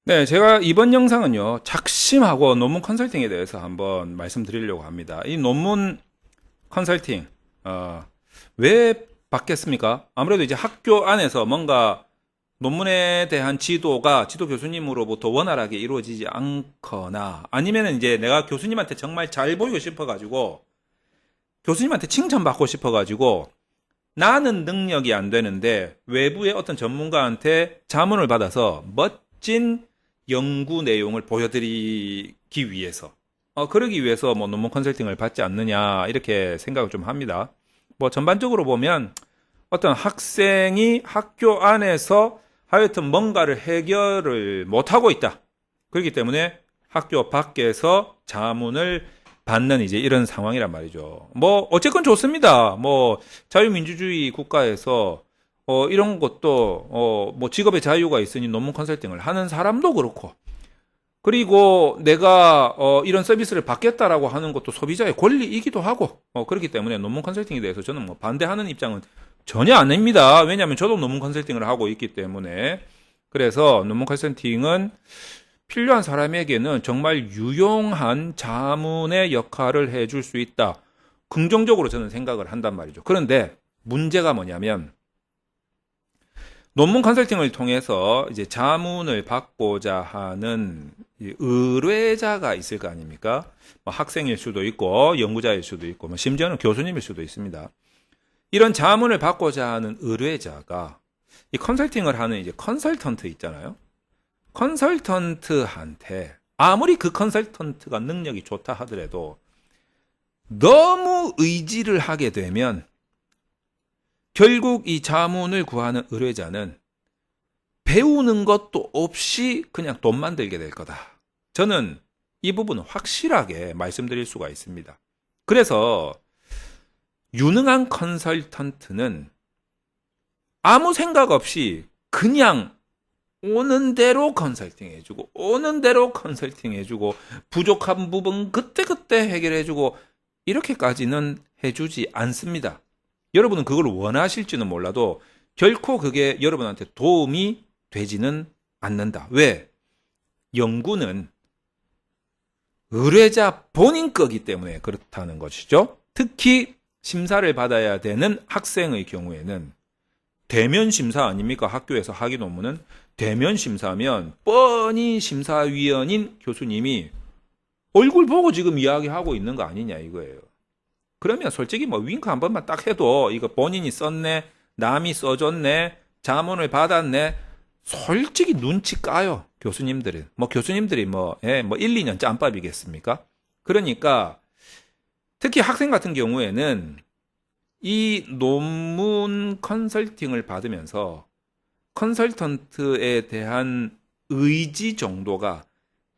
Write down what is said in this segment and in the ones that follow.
네, 제가 이번 영상은요, 작심하고 논문 컨설팅에 대해서 한번 말씀드리려고 합니다. 이 논문 컨설팅, 왜 받겠습니까? 아무래도 이제 학교 안에서 뭔가 논문에 대한 지도가 지도 교수님으로부터 원활하게 이루어지지 않거나 아니면은 이제 내가 교수님한테 정말 잘 보이고 싶어가지고 교수님한테 칭찬받고 싶어가지고 나는 능력이 안 되는데 외부의 어떤 전문가한테 자문을 받아서 멋진 연구 내용을 보여드리기 위해서 그러기 위해서 뭐 논문 컨설팅을 받지 않느냐 이렇게 생각을 좀 합니다. 뭐 전반적으로 보면 어떤 학생이 학교 안에서 하여튼 뭔가를 해결을 못하고 있다. 그렇기 때문에 학교 밖에서 자문을 받는 이제 이런 상황이란 말이죠. 뭐 어쨌건 좋습니다. 뭐 자유민주주의 국가에서 이런 것도 뭐 직업의 자유가 있으니 논문 컨설팅을 하는 사람도 그렇고 그리고 내가 이런 서비스를 받겠다라고 하는 것도 소비자의 권리이기도 하고 그렇기 때문에 논문 컨설팅에 대해서 저는 뭐 반대하는 입장은 전혀 아닙니다. 왜냐하면 저도 논문 컨설팅을 하고 있기 때문에. 그래서 논문 컨설팅은 필요한 사람에게는 정말 유용한 자문의 역할을 해줄 수 있다. 긍정적으로 저는 생각을 한단 말이죠. 그런데 문제가 뭐냐면 논문 컨설팅을 통해서 이제 자문을 받고자 하는 의뢰자가 있을 거 아닙니까? 뭐 학생일 수도 있고 연구자일 수도 있고 뭐 심지어는 교수님일 수도 있습니다. 이런 자문을 받고자 하는 의뢰자가 이 컨설팅을 하는 이제 컨설턴트 있잖아요. 컨설턴트한테 아무리 그 컨설턴트가 능력이 좋다 하더라도 너무 의지를 하게 되면 결국 이 자문을 구하는 의뢰자는 배우는 것도 없이 그냥 돈 만들게 될 거다. 저는 이 부분은 확실하게 말씀드릴 수가 있습니다. 그래서 유능한 컨설턴트는 아무 생각 없이 그냥 오는 대로 컨설팅 해주고 오는 대로 컨설팅 해주고 부족한 부분 그때그때 해결해주고 이렇게까지는 해주지 않습니다. 여러분은 그걸 원하실지는 몰라도 결코 그게 여러분한테 도움이 되지는 않는다. 왜? 연구는 의뢰자 본인 거기 때문에 그렇다는 것이죠. 특히 심사를 받아야 되는 학생의 경우에는 대면 심사 아닙니까? 학교에서 학위 논문은 대면 심사면 뻔히 심사위원인 교수님이 얼굴 보고 지금 이야기하고 있는 거 아니냐 이거예요. 그러면 솔직히 뭐 윙크 한 번만 딱 해도 이거 본인이 썼네, 남이 써줬네, 자문을 받았네, 솔직히 눈치 까요. 교수님들은. 뭐 교수님들이 뭐 1, 2년 짬밥이겠습니까? 그러니까 특히 학생 같은 경우에는 이 논문 컨설팅을 받으면서 컨설턴트에 대한 의지 정도가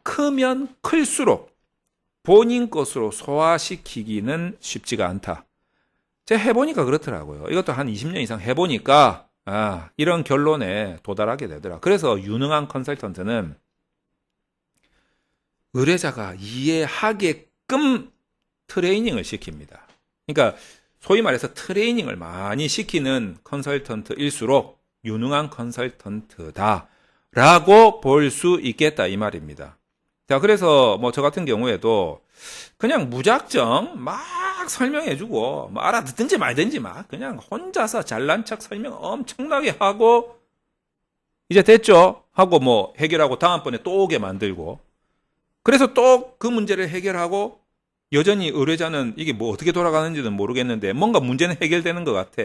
크면 클수록 본인 것으로 소화시키기는 쉽지가 않다. 제가 해보니까 그렇더라고요. 이것도 한 20년 이상 해보니까 이런 결론에 도달하게 되더라. 그래서 유능한 컨설턴트는 의뢰자가 이해하게끔 트레이닝을 시킵니다. 그러니까 소위 말해서 트레이닝을 많이 시키는 컨설턴트일수록 유능한 컨설턴트다라고 볼 수 있겠다 이 말입니다. 자, 그래서 뭐 저 같은 경우에도 그냥 무작정 막 설명해주고 뭐 알아듣든지 말든지 막 그냥 혼자서 잘난 척 설명 엄청나게 하고 이제 됐죠 하고 뭐 해결하고 다음번에 또 오게 만들고 그래서 또 그 문제를 해결하고 여전히 의뢰자는 이게 뭐 어떻게 돌아가는지는 모르겠는데 뭔가 문제는 해결되는 것 같아.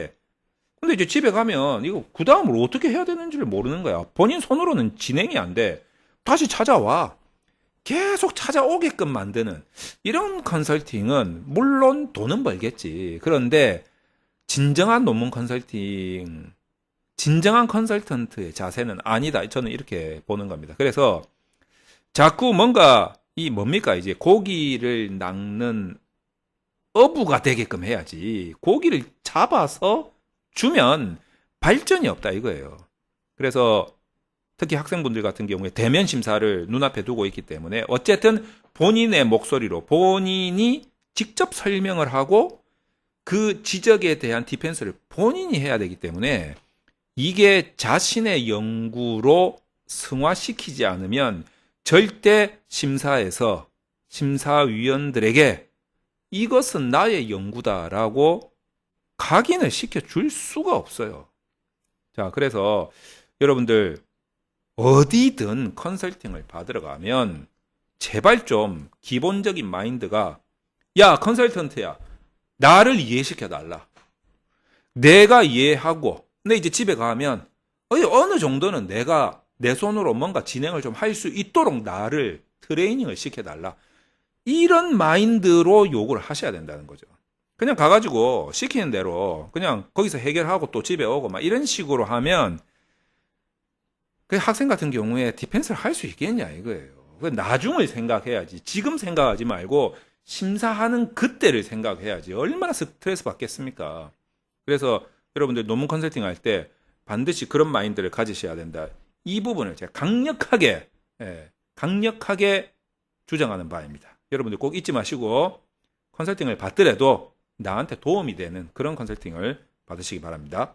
근데 이제 집에 가면 이거 그 다음을 어떻게 해야 되는지를 모르는 거야. 본인 손으로는 진행이 안 돼. 다시 찾아와. 계속 찾아오게끔 만드는 이런 컨설팅은 물론 돈은 벌겠지. 그런데 진정한 논문 컨설팅, 진정한 컨설턴트의 자세는 아니다. 저는 이렇게 보는 겁니다. 그래서 자꾸 뭔가 이 뭡니까 이제 고기를 낚는 어부가 되게끔 해야지. 고기를 잡아서 주면 발전이 없다 이거예요. 그래서 특히 학생분들 같은 경우에 대면 심사를 눈앞에 두고 있기 때문에 어쨌든 본인의 목소리로 본인이 직접 설명을 하고 그 지적에 대한 디펜스를 본인이 해야 되기 때문에 이게 자신의 연구로 승화시키지 않으면 절대 심사에서 심사위원들에게 이것은 나의 연구다라고 각인을 시켜줄 수가 없어요. 자, 그래서 여러분들 어디든 컨설팅을 받으러 가면 제발 좀 기본적인 마인드가 야, 컨설턴트야. 나를 이해시켜 달라. 내가 이해하고 근데 이제 집에 가면 어느 정도는 내가 내 손으로 뭔가 진행을 좀 할 수 있도록 나를 트레이닝을 시켜달라. 이런 마인드로 요구를 하셔야 된다는 거죠. 그냥 가가지고 시키는 대로 그냥 거기서 해결하고 또 집에 오고 막 이런 식으로 하면 그 학생 같은 경우에 디펜스를 할 수 있겠냐 이거예요. 나중을 생각해야지. 지금 생각하지 말고 심사하는 그때를 생각해야지. 얼마나 스트레스 받겠습니까? 그래서 여러분들 논문 컨설팅 할 때 반드시 그런 마인드를 가지셔야 된다. 이 부분을 제가 강력하게 주장하는 바입니다. 여러분들 꼭 잊지 마시고 컨설팅을 받더라도 나한테 도움이 되는 그런 컨설팅을 받으시기 바랍니다.